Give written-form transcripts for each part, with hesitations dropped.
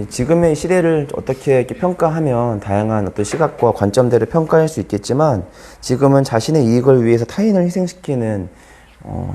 지금의 시대를 어떻게 이렇게 평가하면 다양한 어떤 시각과 관점들을 평가할 수 있겠지만 지금은 자신의 이익을 위해서 타인을 희생시키는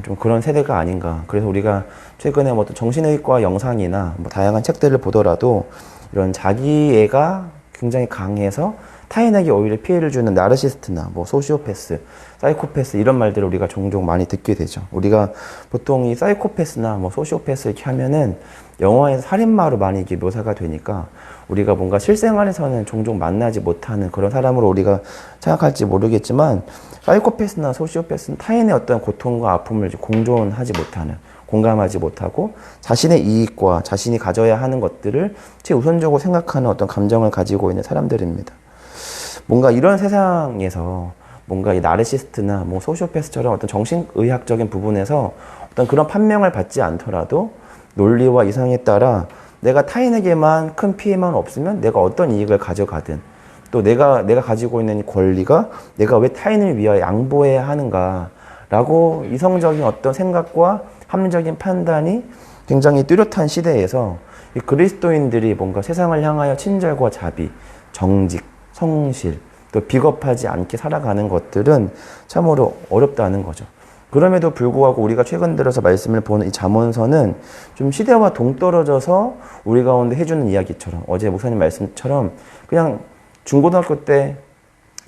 좀 그런 세대가 아닌가. 그래서 우리가 최근에 뭐 어떤 정신의과 영상이나 뭐 다양한 책들을 보더라도 이런 자기애가 굉장히 강해서 타인에게 오히려 피해를 주는 나르시스트나 뭐 소시오패스, 사이코패스 이런 말들을 우리가 종종 많이 듣게 되죠. 우리가 보통 이 사이코패스나 뭐 소시오패스 이렇게 하면은 영화에서 살인마로 많이 이게 묘사가 되니까 우리가 뭔가 실생활에서는 종종 만나지 못하는 그런 사람으로 우리가 생각할지 모르겠지만 사이코패스나 소시오패스는 타인의 어떤 고통과 아픔을 공존하지 못하는, 공감하지 못하고 자신의 이익과 자신이 가져야 하는 것들을 최우선적으로 생각하는 어떤 감정을 가지고 있는 사람들입니다. 뭔가 이런 세상에서 뭔가 이 나르시스트나 뭐 소시오패스처럼 어떤 정신의학적인 부분에서 어떤 그런 판명을 받지 않더라도 논리와 이상에 따라 내가 타인에게만 큰 피해만 없으면 내가 어떤 이익을 가져가든 또 내가 가지고 있는 권리가 내가 왜 타인을 위하여 양보해야 하는가 라고 이성적인 어떤 생각과 합리적인 판단이 굉장히 뚜렷한 시대에서 이 그리스도인들이 뭔가 세상을 향하여 친절과 자비, 정직, 성실, 또 비겁하지 않게 살아가는 것들은 참으로 어렵다는 거죠. 그럼에도 불구하고 우리가 최근 들어서 말씀을 보는 이 잠언서는 좀 시대와 동떨어져서 우리 가운데 해주는 이야기처럼 어제 목사님 말씀처럼 그냥 중고등학교 때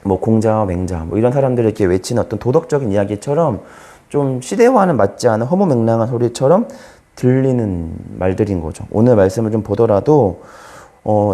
뭐 공자와 맹자 뭐 이런 사람들이 이렇게 외치는 어떤 도덕적인 이야기처럼 좀 시대와는 맞지 않은 허무맹랑한 소리처럼 들리는 말들인 거죠. 오늘 말씀을 좀 보더라도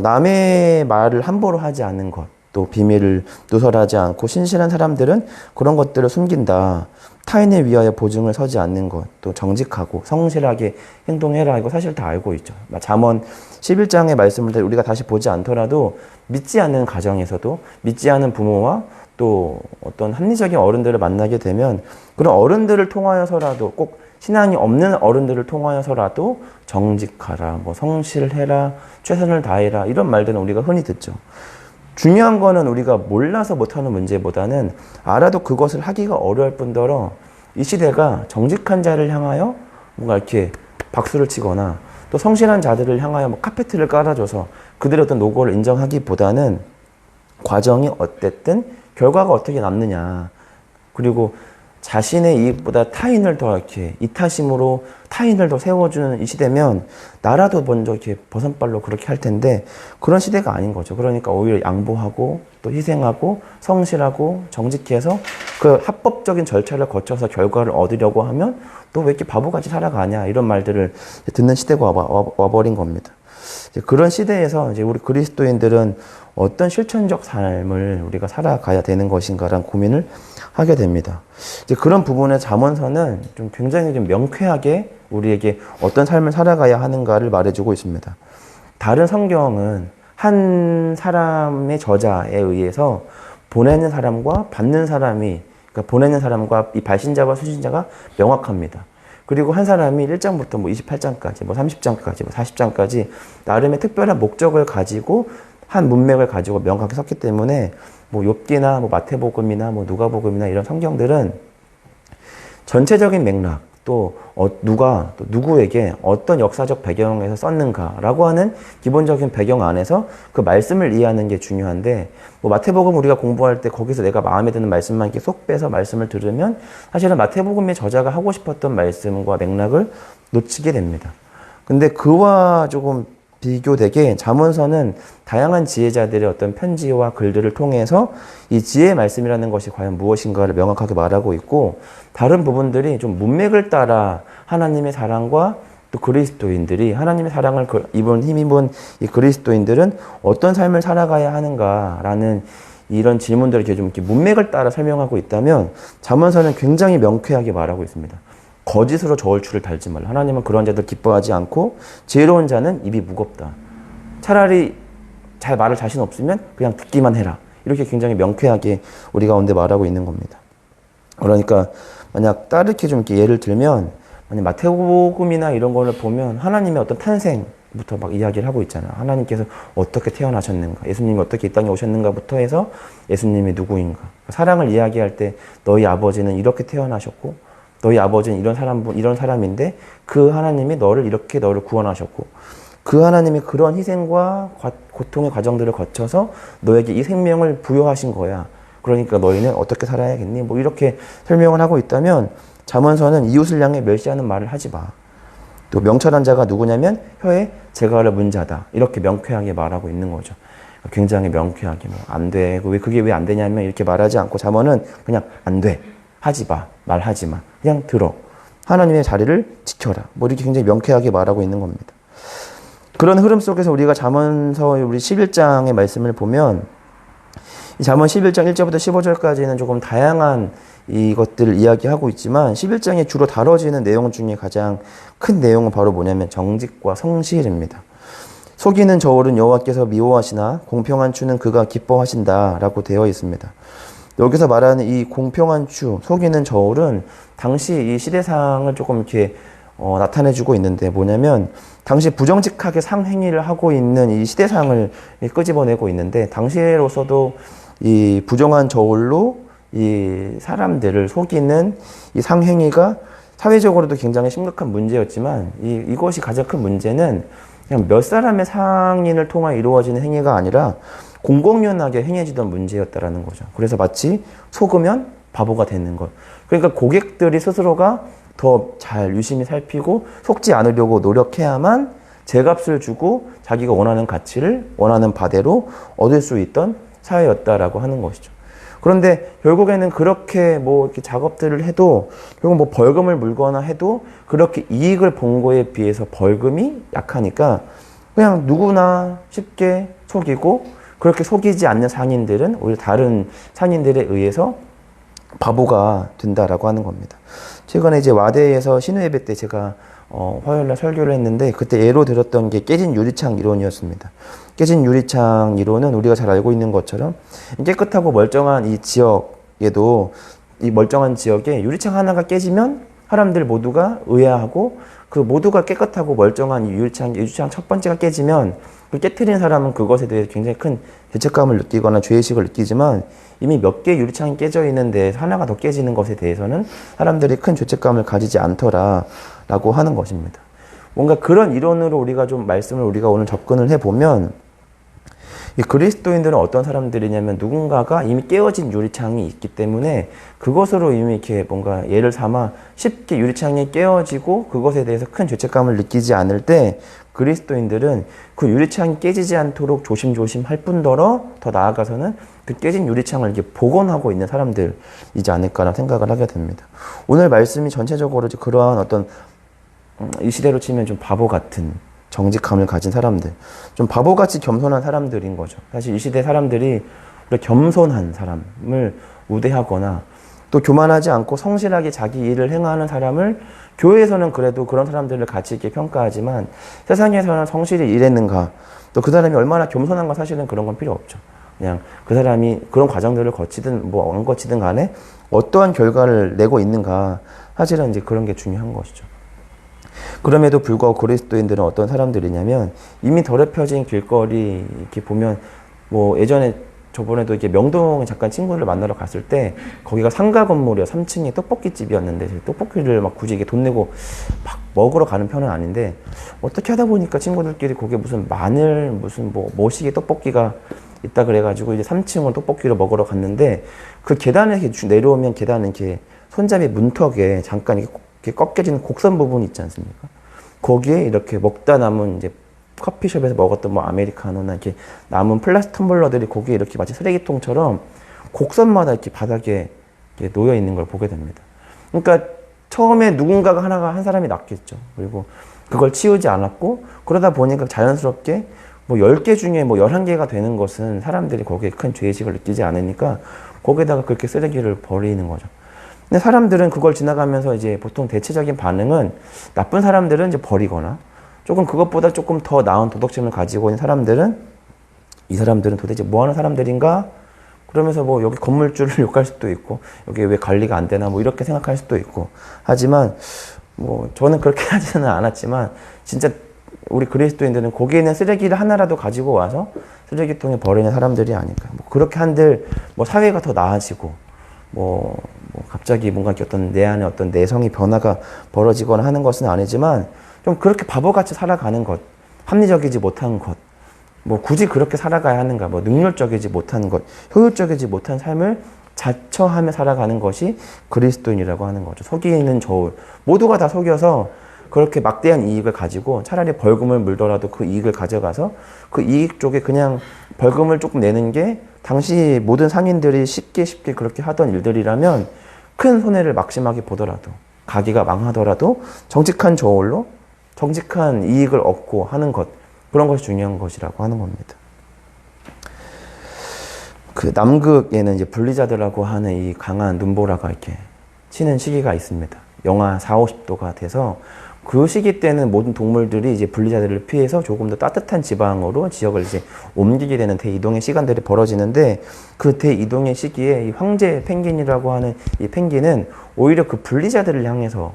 남의 말을 함부로 하지 않는 것, 또 비밀을 누설하지 않고 신실한 사람들은 그런 것들을 숨긴다. 타인을 위하여 보증을 서지 않는 것, 또 정직하고 성실하게 행동해라. 이거 사실 다 알고 있죠. 잠언 11장의 말씀을 우리가 다시 보지 않더라도 믿지 않는 가정에서도 믿지 않는 부모와 또 어떤 합리적인 어른들을 만나게 되면 그런 어른들을 통하여서라도 꼭 신앙이 없는 어른들을 통하여서라도 정직하라, 뭐 성실해라, 최선을 다해라 이런 말들은 우리가 흔히 듣죠. 중요한 거는 우리가 몰라서 못하는 문제보다는 알아도 그것을 하기가 어려울 뿐더러 이 시대가 정직한 자를 향하여 뭔가 이렇게 박수를 치거나 또 성실한 자들을 향하여 뭐 카페트를 깔아줘서 그들의 어떤 노고를 인정하기보다는 과정이 어땠든 결과가 어떻게 남느냐 그리고 자신의 이익보다 타인을 더 이렇게 이타심으로 타인을 더 세워주는 이 시대면 나라도 먼저 이렇게 버선발로 그렇게 할 텐데 그런 시대가 아닌 거죠. 그러니까 오히려 양보하고 또 희생하고 성실하고 정직해서 그 합법적인 절차를 거쳐서 결과를 얻으려고 하면 또 왜 이렇게 바보같이 살아가냐 이런 말들을 듣는 시대가 와버린 겁니다. 그런 시대에서 이제 우리 그리스도인들은 어떤 실천적 삶을 우리가 살아가야 되는 것인가라는 고민을 하게 됩니다. 이제 그런 부분에 잠언서는 좀 굉장히 좀 명쾌하게 우리에게 어떤 삶을 살아가야 하는가를 말해주고 있습니다. 다른 성경은 한 사람의 저자에 의해서 보내는 사람과 받는 사람이, 그러니까 보내는 사람과 이 발신자와 수신자가 명확합니다. 그리고 한 사람이 1장부터 뭐 28장까지, 뭐 30장까지, 뭐 40장까지 나름의 특별한 목적을 가지고 한 문맥을 가지고 명확하게 썼기 때문에 뭐 욥기나 뭐 마태복음이나 뭐 누가복음이나 이런 성경들은 전체적인 맥락 또 누가 또 누구에게 어떤 역사적 배경에서 썼는가라고 하는 기본적인 배경 안에서 그 말씀을 이해하는 게 중요한데 뭐 마태복음 우리가 공부할 때 거기서 내가 마음에 드는 말씀만 이렇게 쏙 빼서 말씀을 들으면 사실은 마태복음의 저자가 하고 싶었던 말씀과 맥락을 놓치게 됩니다. 근데 그와 조금 비교되게 잠언서는 다양한 지혜자들의 어떤 편지와 글들을 통해서 이 지혜의 말씀이라는 것이 과연 무엇인가를 명확하게 말하고 있고 다른 부분들이 좀 문맥을 따라 하나님의 사랑과 또 그리스도인들이 하나님의 사랑을 힘입은 이 그리스도인들은 어떤 삶을 살아가야 하는가라는 이런 질문들을 이렇게 좀 이렇게 문맥을 따라 설명하고 있다면 잠언서는 굉장히 명쾌하게 말하고 있습니다. 거짓으로 저울추를 달지 말라. 하나님은 그런 자들 기뻐하지 않고 지혜로운 자는 입이 무겁다. 차라리 잘 말할 자신 없으면 그냥 듣기만 해라. 이렇게 굉장히 명쾌하게 우리 가운데 말하고 있는 겁니다. 그러니까 만약 따르게 좀 이렇게 예를 들면 만약 마태복음이나 이런 거를 보면 하나님의 어떤 탄생부터 막 이야기를 하고 있잖아요. 하나님께서 어떻게 태어나셨는가, 예수님이 어떻게 이 땅에 오셨는가부터 해서 예수님이 누구인가. 사랑을 이야기할 때 너희 아버지는 이렇게 태어나셨고 너희 아버지는 이런 사람인데 그 하나님이 너를 구원하셨고 그 하나님이 그런 희생과 고통의 과정들을 거쳐서 너에게 이 생명을 부여하신 거야. 그러니까 너희는 어떻게 살아야겠니? 뭐 이렇게 설명을 하고 있다면 잠언서는 이웃을 향해 멸시하는 말을 하지 마. 또 명철한 자가 누구냐면 혀에 재갈을 문 자다. 이렇게 명쾌하게 말하고 있는 거죠. 굉장히 명쾌하게 안 돼. 그게 왜 안 되냐면 이렇게 말하지 않고 잠언은 그냥 안 돼. 하지 마. 말하지 마. 그냥 들어. 하나님의 자리를 지켜라. 뭐 이렇게 굉장히 명쾌하게 말하고 있는 겁니다. 그런 흐름 속에서 우리가 잠언서 우리 11장의 말씀을 보면 이 잠언 11장 1절부터 15절까지는 조금 다양한 이것들을 이야기하고 있지만 11장에 주로 다뤄지는 내용 중에 가장 큰 내용은 바로 뭐냐면 정직과 성실입니다. 속이는 저울은 여호와께서 미워하시나 공평한 추는 그가 기뻐하신다라고 되어 있습니다. 여기서 말하는 이 공평한 추, 속이는 저울은 당시 이 시대상을 조금 이렇게 나타내주고 있는데 뭐냐면 당시 부정직하게 상행위를 하고 있는 이 시대상을 끄집어내고 있는데 당시로서도 이 부정한 저울로 이 사람들을 속이는 이 상행위가 사회적으로도 굉장히 심각한 문제였지만 이것이 가장 큰 문제는 그냥 몇 사람의 상인을 통해 이루어지는 행위가 아니라 공공연하게 행해지던 문제였다라는 거죠. 그래서 마치 속으면 바보가 되는 것. 그러니까 고객들이 스스로가 더 잘 유심히 살피고 속지 않으려고 노력해야만 제값을 주고 자기가 원하는 가치를 원하는 바대로 얻을 수 있던 사회였다라고 하는 것이죠. 그런데 결국에는 그렇게 뭐 이렇게 작업들을 해도 결국 뭐 벌금을 물거나 해도 그렇게 이익을 본 거에 비해서 벌금이 약하니까 그냥 누구나 쉽게 속이고 그렇게 속이지 않는 상인들은 오히려 다른 상인들에 의해서 바보가 된다라고 하는 겁니다. 최근에 이제 와대에서 신우예배 때 제가 화요일날 설교를 했는데 그때 예로 들었던 게 깨진 유리창 이론이었습니다. 깨진 유리창 이론은 우리가 잘 알고 있는 것처럼 깨끗하고 멀쩡한 이 지역에도 이 멀쩡한 지역에 유리창 하나가 깨지면 사람들 모두가 의아하고 그 모두가 깨끗하고 멀쩡한 유리창 첫 번째가 깨지면 그 깨트린 사람은 그것에 대해 굉장히 큰 죄책감을 느끼거나 죄의식을 느끼지만 이미 몇 개 유리창이 깨져 있는데 하나가 더 깨지는 것에 대해서는 사람들이 큰 죄책감을 가지지 않더라라고 하는 것입니다. 뭔가 그런 이론으로 우리가 좀 말씀을 우리가 오늘 접근을 해보면 이 그리스도인들은 어떤 사람들이냐면 누군가가 이미 깨어진 유리창이 있기 때문에 그것으로 이미 이렇게 뭔가 예를 삼아 쉽게 유리창이 깨어지고 그것에 대해서 큰 죄책감을 느끼지 않을 때 그리스도인들은 그 유리창이 깨지지 않도록 조심조심 할 뿐더러 더 나아가서는 그 깨진 유리창을 이렇게 복원하고 있는 사람들이지 않을까라는 생각을 하게 됩니다. 오늘 말씀이 전체적으로 그러한 어떤 이 시대로 치면 좀 바보 같은 정직함을 가진 사람들, 좀 바보같이 겸손한 사람들인 거죠. 사실 이 시대 사람들이 겸손한 사람을 우대하거나 또 교만하지 않고 성실하게 자기 일을 행하는 사람을 교회에서는 그래도 그런 사람들을 가치 있게 평가하지만 세상에서는 성실히 일했는가 또 그 사람이 얼마나 겸손한가 사실은 그런 건 필요 없죠. 그냥 그 사람이 그런 과정들을 거치든 뭐 안 거치든 간에 어떠한 결과를 내고 있는가 사실은 이제 그런 게 중요한 것이죠. 그럼에도 불구하고 그리스도인들은 어떤 사람들이냐면 이미 더럽혀진 길거리 이렇게 보면 뭐 예전에 저번에도 이렇게 명동에 잠깐 친구를 만나러 갔을 때 거기가 상가 건물이야. 3층에 떡볶이집이었는데 떡볶이를 막 굳이 이게 돈 내고 막 먹으러 가는 편은 아닌데 어떻게 하다 보니까 친구들끼리 거기에 무슨 마늘 무슨 뭐 모시기 떡볶이가 있다 그래가지고 이제 3층으로 떡볶이를 먹으러 갔는데 그 계단에 이렇게 내려오면 계단 이렇게 손잡이 문턱에 잠깐 이렇게 꺾여지는 곡선 부분이 있지 않습니까? 거기에 이렇게 먹다 남은 이제 커피숍에서 먹었던 뭐 아메리카노나 이렇게 남은 플라스틱 텀블러들이 거기에 이렇게 마치 쓰레기통처럼 곡선마다 이렇게 바닥에 이렇게 놓여 있는 걸 보게 됩니다. 그러니까 처음에 누군가가 한 사람이 놨겠죠. 그리고 그걸 치우지 않았고 그러다 보니까 자연스럽게 뭐 10개 중에 뭐 11개가 되는 것은 사람들이 거기에 큰 죄의식을 느끼지 않으니까 거기에다가 그렇게 쓰레기를 버리는 거죠. 근데 사람들은 그걸 지나가면서 이제 보통 대체적인 반응은 나쁜 사람들은 이제 버리거나 조금 그것보다 조금 더 나은 도덕심을 가지고 있는 사람들은 이 사람들은 도대체 뭐 하는 사람들인가? 그러면서 뭐 여기 건물주를 욕할 수도 있고 여기 왜 관리가 안 되나 뭐 이렇게 생각할 수도 있고 하지만 뭐 저는 그렇게 하지는 않았지만 진짜 우리 그리스도인들은 거기에 있는 쓰레기를 하나라도 가지고 와서 쓰레기통에 버리는 사람들이 아닐까. 뭐 그렇게 한들 뭐 사회가 더 나아지고 뭐 갑자기 뭔가 이렇게 어떤 내 안에 어떤 내성의 변화가 벌어지거나 하는 것은 아니지만 좀 그렇게 바보같이 살아가는 것. 합리적이지 못한 것, 뭐 굳이 그렇게 살아가야 하는가, 뭐 능률적이지 못한 것, 효율적이지 못한 삶을 자처하며 살아가는 것이 그리스도인이라고 하는 거죠. 속이는 저울. 모두가 다 속여서 그렇게 막대한 이익을 가지고 차라리 벌금을 물더라도 그 이익을 가져가서 그 이익 쪽에 그냥 벌금을 조금 내는 게 당시 모든 상인들이 쉽게 그렇게 하던 일들이라면 큰 손해를 막심하게 보더라도, 가게가 망하더라도 정직한 저울로 정직한 이익을 얻고 하는 것, 그런 것이 중요한 것이라고 하는 겁니다. 그 남극에는 이제 분리자드라고 하는 이 강한 눈보라가 이렇게 치는 시기가 있습니다. 영하 4, 50도가 돼서 그 시기 때는 모든 동물들이 이제 분리자드를 피해서 조금 더 따뜻한 지방으로 지역을 이제 옮기게 되는 대이동의 시간들이 벌어지는데, 그 대이동의 시기에 이 황제 펭귄이라고 하는 이 펭귄은 오히려 그 분리자드를 향해서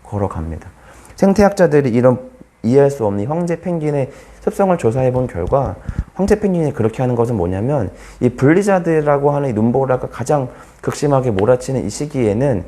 걸어갑니다. 생태학자들이 이런 이해할 수 없는 황제 펭귄의 습성을 조사해 본 결과, 황제 펭귄이 그렇게 하는 것은 뭐냐면, 이 분리자드라고 하는 이 눈보라가 가장 극심하게 몰아치는 이 시기에는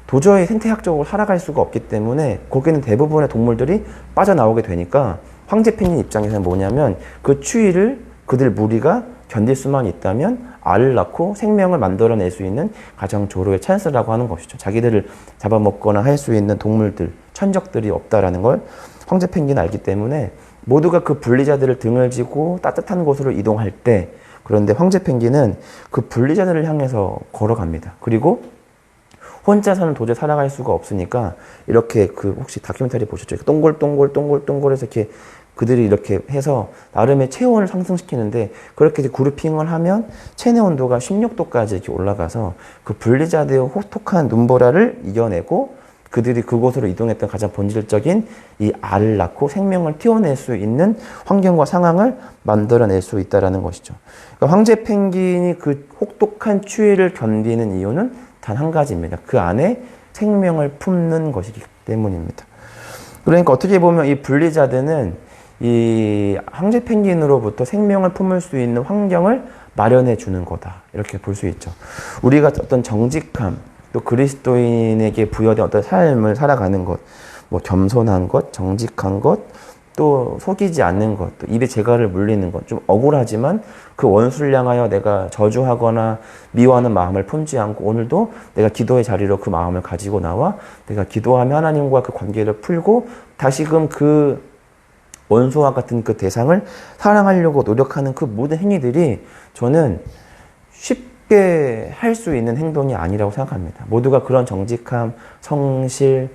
도저히 생태학적으로 살아갈 수가 없기 때문에 거기는 대부분의 동물들이 빠져나오게 되니까, 황제 펭귄 입장에서는 뭐냐면 그 추위를 그들 무리가 견딜 수만 있다면 알을 낳고 생명을 만들어낼 수 있는 가장 조로의 찬스라고 하는 것이죠. 자기들을 잡아먹거나 할 수 있는 동물들, 천적들이 없다라는 걸 황제 펭귄은 알기 때문에 모두가 그 분리자들을 등을 지고 따뜻한 곳으로 이동할 때, 그런데 황제 펭귄은 그 분리자들을 향해서 걸어갑니다. 그리고 혼자서는 도저히 살아갈 수가 없으니까 이렇게, 그 혹시 다큐멘터리 보셨죠? 동글동글해서 이렇게 그들이 이렇게 해서 나름의 체온을 상승시키는데, 그렇게 그룹핑을 하면 체내 온도가 16도까지 이렇게 올라가서 그 분리자드의 혹독한 눈보라를 이겨내고 그들이 그곳으로 이동했던 가장 본질적인 이 알을 낳고 생명을 띄워낼 수 있는 환경과 상황을 만들어낼 수 있다는 것이죠. 그러니까 황제 펭귄이 그 혹독한 추위를 견디는 이유는 단 한 가지입니다. 그 안에 생명을 품는 것이기 때문입니다. 그러니까 어떻게 보면 이 분리자드는 이 황제 펭귄으로부터 생명을 품을 수 있는 환경을 마련해 주는 거다, 이렇게 볼 수 있죠. 우리가 어떤 정직함, 또 그리스도인에게 부여된 어떤 삶을 살아가는 것, 뭐 겸손한 것, 정직한 것, 또 속이지 않는 것, 또 입에 재갈을 물리는 것, 좀 억울하지만 그 원수를 향하여 내가 저주하거나 미워하는 마음을 품지 않고 오늘도 내가 기도의 자리로 그 마음을 가지고 나와 내가 기도하며 하나님과 그 관계를 풀고 다시금 그 원수와 같은 그 대상을 사랑하려고 노력하는 그 모든 행위들이 저는 쉽게 할 수 있는 행동이 아니라고 생각합니다. 모두가 그런 정직함, 성실,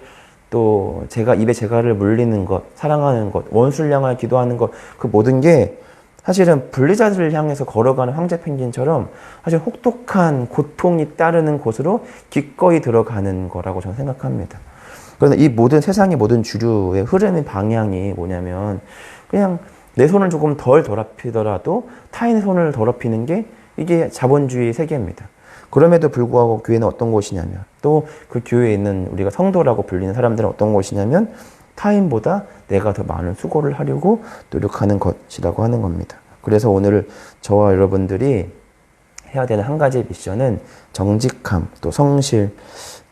또 제가 입에 재갈을 물리는 것, 사랑하는 것, 원수를 향하여 기도하는 것, 그 모든 게 사실은 분리자들을 향해서 걸어가는 황제 펭귄처럼 사실 혹독한 고통이 따르는 곳으로 기꺼이 들어가는 거라고 저는 생각합니다. 그런데 이 모든 세상의 모든 주류의 흐름의 방향이 뭐냐면, 그냥 내 손을 조금 덜 더럽히더라도 타인의 손을 더럽히는 게 이게 자본주의 세계입니다. 그럼에도 불구하고 교회는 어떤 곳이냐면, 또 그 교회에 있는 우리가 성도라고 불리는 사람들은 어떤 곳이냐면, 타인보다 내가 더 많은 수고를 하려고 노력하는 것이라고 하는 겁니다. 그래서 오늘 저와 여러분들이 해야 되는 한 가지의 미션은 정직함, 또 성실,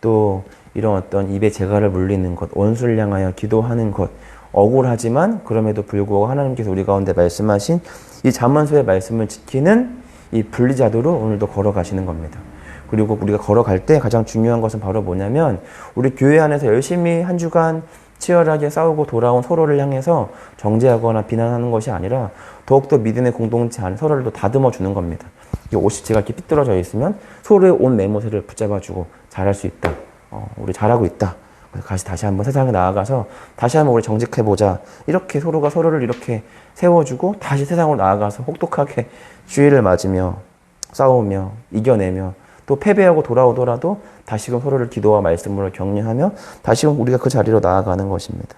또 이런 어떤 입에 재갈을 물리는 것, 원수를 향하여 기도하는 것, 억울하지만 그럼에도 불구하고 하나님께서 우리 가운데 말씀하신 이 잠언서의 말씀을 지키는 이 분리자도로 오늘도 걸어가시는 겁니다. 그리고 우리가 걸어갈 때 가장 중요한 것은 바로 뭐냐면, 우리 교회 안에서 열심히 한 주간 치열하게 싸우고 돌아온 서로를 향해서 정죄하거나 비난하는 것이 아니라 더욱더 믿음의 공동체 안에 서로를 또 다듬어 주는 겁니다. 이 옷이 제가 이렇게 삐뚤어져 있으면 서로의 옷 매무새를 붙잡아주고 잘할 수 있다. 우리 잘하고 있다. 그래서 다시 한번 세상에 나아가서 다시 한번 우리 정직해보자. 이렇게 서로가 서로를 이렇게 세워주고 다시 세상으로 나아가서 혹독하게 주의를 맞으며 싸우며 이겨내며 또 패배하고 돌아오더라도 다시금 서로를 기도와 말씀으로 격려하며 다시금 우리가 그 자리로 나아가는 것입니다.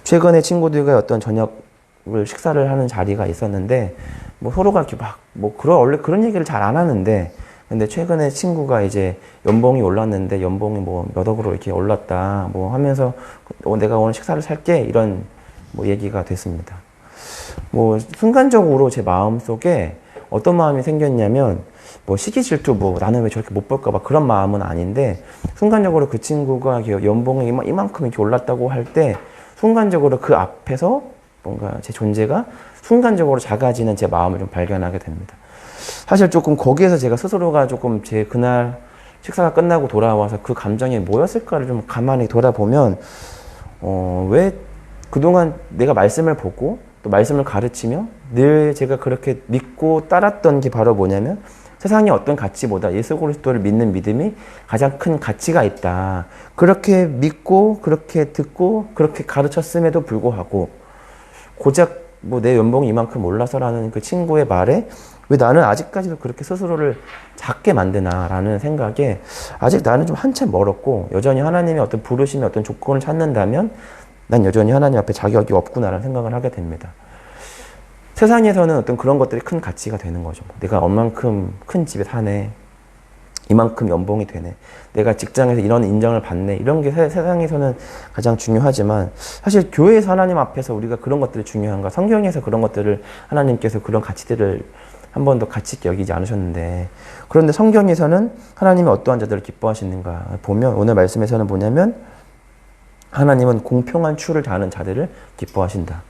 최근에 친구들과 어떤 저녁을 식사를 하는 자리가 있었는데, 뭐 서로가 이렇게 원래 그런 얘기를 잘 안 하는데, 근데 최근에 친구가 이제 연봉이 올랐는데 연봉이 뭐 몇 억으로 이렇게 올랐다 뭐 하면서 내가 오늘 식사를 살게, 이런 뭐 얘기가 됐습니다. 뭐 순간적으로 제 마음속에 어떤 마음이 생겼냐면, 뭐 시기 질투, 뭐 나는 왜 저렇게 못 벌까 봐, 그런 마음은 아닌데, 순간적으로 그 친구가 연봉이 이만큼 이렇게 올랐다고 할 때 순간적으로 그 앞에서 뭔가 제 존재가 순간적으로 작아지는 제 마음을 좀 발견하게 됩니다. 사실 조금 거기에서 제가 스스로가 조금 제 그날 식사가 끝나고 돌아와서 그 감정이 뭐였을까를 좀 가만히 돌아보면 왜 그동안 내가 말씀을 보고 또 말씀을 가르치며 늘 제가 그렇게 믿고 따랐던 게 바로 뭐냐면 세상의 어떤 가치보다 예수 그리스도를 믿는 믿음이 가장 큰 가치가 있다. 그렇게 믿고 그렇게 듣고 그렇게 가르쳤음에도 불구하고 고작 뭐 내 연봉이 이만큼 올라서라는 그 친구의 말에 왜 나는 아직까지도 그렇게 스스로를 작게 만드나라는 생각에 아직 나는 좀 한참 멀었고 여전히 하나님의 어떤 부르심의 어떤 조건을 찾는다면 난 여전히 하나님 앞에 자격이 없구나라는 생각을 하게 됩니다. 세상에서는 어떤 그런 것들이 큰 가치가 되는 거죠. 내가 얼만큼 큰 집에 사네. 이만큼 연봉이 되네. 내가 직장에서 이런 인정을 받네. 이런 게 세상에서는 가장 중요하지만 사실 교회에서 하나님 앞에서 우리가 그런 것들이 중요한가? 성경에서 그런 것들을 하나님께서 그런 가치들을 한 번도 가치 있게 여기지 않으셨는데 그런데 성경에서는 하나님이 어떠한 자들을 기뻐하시는가 보면 오늘 말씀에서는 뭐냐면 하나님은 공평한 추를 다하는 자들을 기뻐하신다.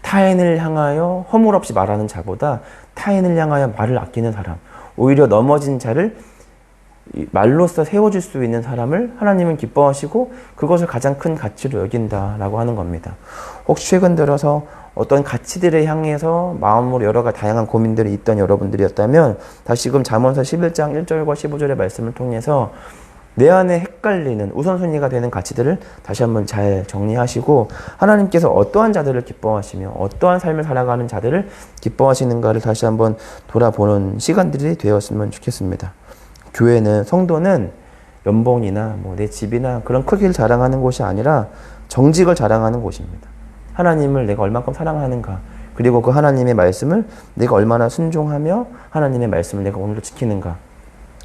타인을 향하여 허물 없이 말하는 자보다 타인을 향하여 말을 아끼는 사람, 오히려 넘어진 자를 말로써 세워줄 수 있는 사람을 하나님은 기뻐하시고 그것을 가장 큰 가치로 여긴다라고 하는 겁니다. 혹시 최근 들어서 어떤 가치들을 향해서 마음으로 여러 가지 다양한 고민들이 있던 여러분들이었다면 다시금 잠언서 11장 1절과 15절의 말씀을 통해서 내 안에 헷갈리는 우선순위가 되는 가치들을 다시 한번 잘 정리하시고 하나님께서 어떠한 자들을 기뻐하시며 어떠한 삶을 살아가는 자들을 기뻐하시는가를 다시 한번 돌아보는 시간들이 되었으면 좋겠습니다. 교회는 성도는 연봉이나 뭐 내 집이나 그런 크기를 자랑하는 곳이 아니라 정직을 자랑하는 곳입니다. 하나님을 내가 얼만큼 사랑하는가 그리고 그 하나님의 말씀을 내가 얼마나 순종하며 하나님의 말씀을 내가 오늘도 지키는가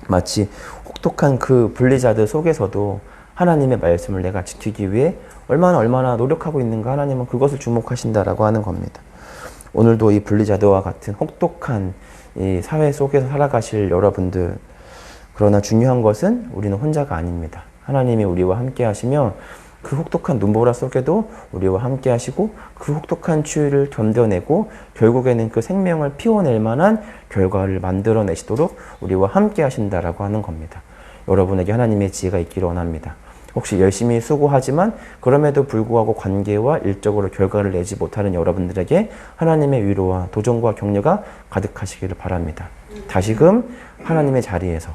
마치 혹독한 그 분리자들 속에서도 하나님의 말씀을 내가 지키기 위해 얼마나 노력하고 있는가 하나님은 그것을 주목하신다라고 하는 겁니다. 오늘도 이 분리자들과 같은 혹독한 이 사회 속에서 살아가실 여러분들 그러나 중요한 것은 우리는 혼자가 아닙니다. 하나님이 우리와 함께 하시며 그 혹독한 눈보라 속에도 우리와 함께 하시고 그 혹독한 추위를 견뎌내고 결국에는 그 생명을 피워낼 만한 결과를 만들어내시도록 우리와 함께 하신다라고 하는 겁니다. 여러분에게 하나님의 지혜가 있기를 원합니다. 혹시 열심히 수고하지만 그럼에도 불구하고 관계와 일적으로 결과를 내지 못하는 여러분들에게 하나님의 위로와 도전과 격려가 가득하시기를 바랍니다. 다시금 하나님의 자리에서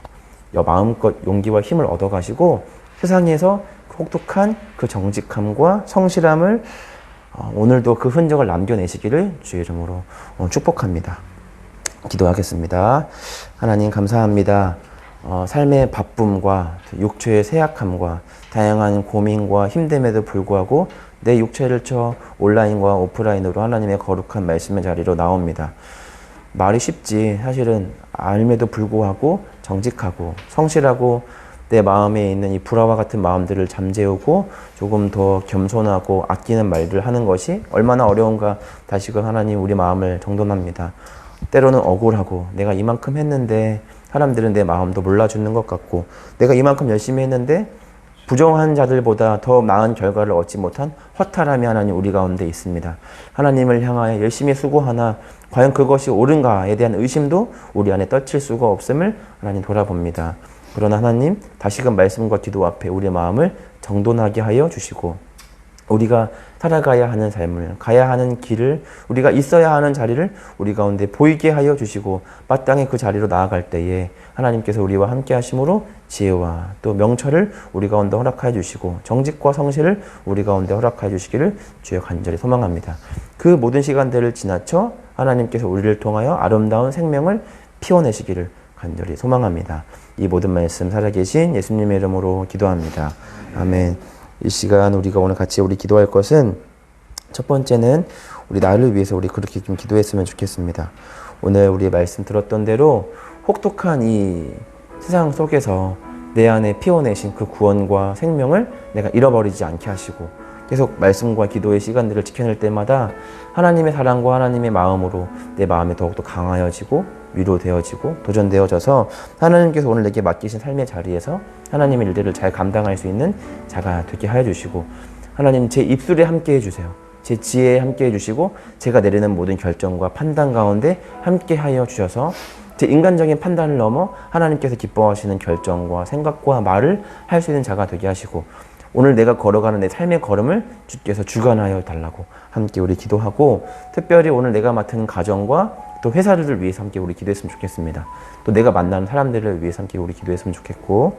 마음껏 용기와 힘을 얻어가시고 세상에서 혹독한 그 정직함과 성실함을 오늘도 그 흔적을 남겨내시기를 주의 이름으로 축복합니다. 기도하겠습니다. 하나님 감사합니다. 삶의 바쁨과 육체의 쇠약함과 다양한 고민과 힘듦에도 불구하고 내 육체를 쳐 온라인과 오프라인으로 하나님의 거룩한 말씀의 자리로 나옵니다. 말이 쉽지 사실은 알매도 불구하고 정직하고 성실하고 내 마음에 있는 이 불화와 같은 마음들을 잠재우고 조금 더 겸손하고 아끼는 말들을 하는 것이 얼마나 어려운가 다시금 하나님 우리 마음을 정돈합니다. 때로는 억울하고 내가 이만큼 했는데 사람들은 내 마음도 몰라주는 것 같고 내가 이만큼 열심히 했는데 부정한 자들보다 더 나은 결과를 얻지 못한 허탈함이 하나님 우리 가운데 있습니다. 하나님을 향하여 열심히 수고하나 과연 그것이 옳은가에 대한 의심도 우리 안에 떨칠 수가 없음을 하나님 돌아봅니다. 그러나 하나님 다시금 말씀과 기도 앞에 우리의 마음을 정돈하게 하여 주시고 우리가 살아가야 하는 삶을 가야 하는 길을 우리가 있어야 하는 자리를 우리 가운데 보이게 하여 주시고 마땅히 그 자리로 나아갈 때에 하나님께서 우리와 함께 하심으로 지혜와 또 명철을 우리 가운데 허락하여 주시고 정직과 성실을 우리 가운데 허락하여 주시기를 주여 간절히 소망합니다. 그 모든 시간들을 지나쳐 하나님께서 우리를 통하여 아름다운 생명을 피워내시기를 간절히 소망합니다. 이 모든 말씀 살아계신 예수님의 이름으로 기도합니다. 아멘. 이 시간 우리가 오늘 같이 우리 기도할 것은 첫 번째는 우리 나를 위해서 우리 그렇게 좀 기도했으면 좋겠습니다. 오늘 우리 말씀 들었던 대로 혹독한 이 세상 속에서 내 안에 피워내신 그 구원과 생명을 내가 잃어버리지 않게 하시고 계속 말씀과 기도의 시간들을 지켜낼 때마다 하나님의 사랑과 하나님의 마음으로 내 마음이 더욱더 강하여지고 위로되어지고 도전되어져서 하나님께서 오늘 내게 맡기신 삶의 자리에서 하나님의 일들을 잘 감당할 수 있는 자가 되게 하여 주시고 하나님 제 입술에 함께 해주세요. 제 지혜에 함께 해주시고 제가 내리는 모든 결정과 판단 가운데 함께 하여 주셔서 제 인간적인 판단을 넘어 하나님께서 기뻐하시는 결정과 생각과 말을 할 수 있는 자가 되게 하시고 오늘 내가 걸어가는 내 삶의 걸음을 주께서 주관하여 달라고 함께 우리 기도하고 특별히 오늘 내가 맡은 가정과 또 회사를 위해서 함께 우리 기도했으면 좋겠습니다. 또 내가 만나는 사람들을 위해서 함께 우리 기도했으면 좋겠고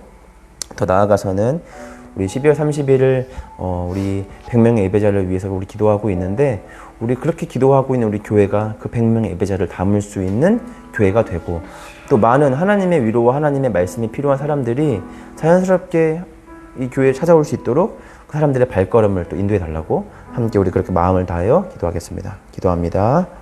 더 나아가서는 우리 12월 30일을 우리 100명의 예배자를 위해서 우리 기도하고 있는데 우리 그렇게 기도하고 있는 우리 교회가 그 100명의 예배자를 담을 수 있는 교회가 되고 또 많은 하나님의 위로와 하나님의 말씀이 필요한 사람들이 자연스럽게 이 교회에 찾아올 수 있도록 그 사람들의 발걸음을 또 인도해 달라고 함께 우리 그렇게 마음을 다하여 기도하겠습니다. 기도합니다.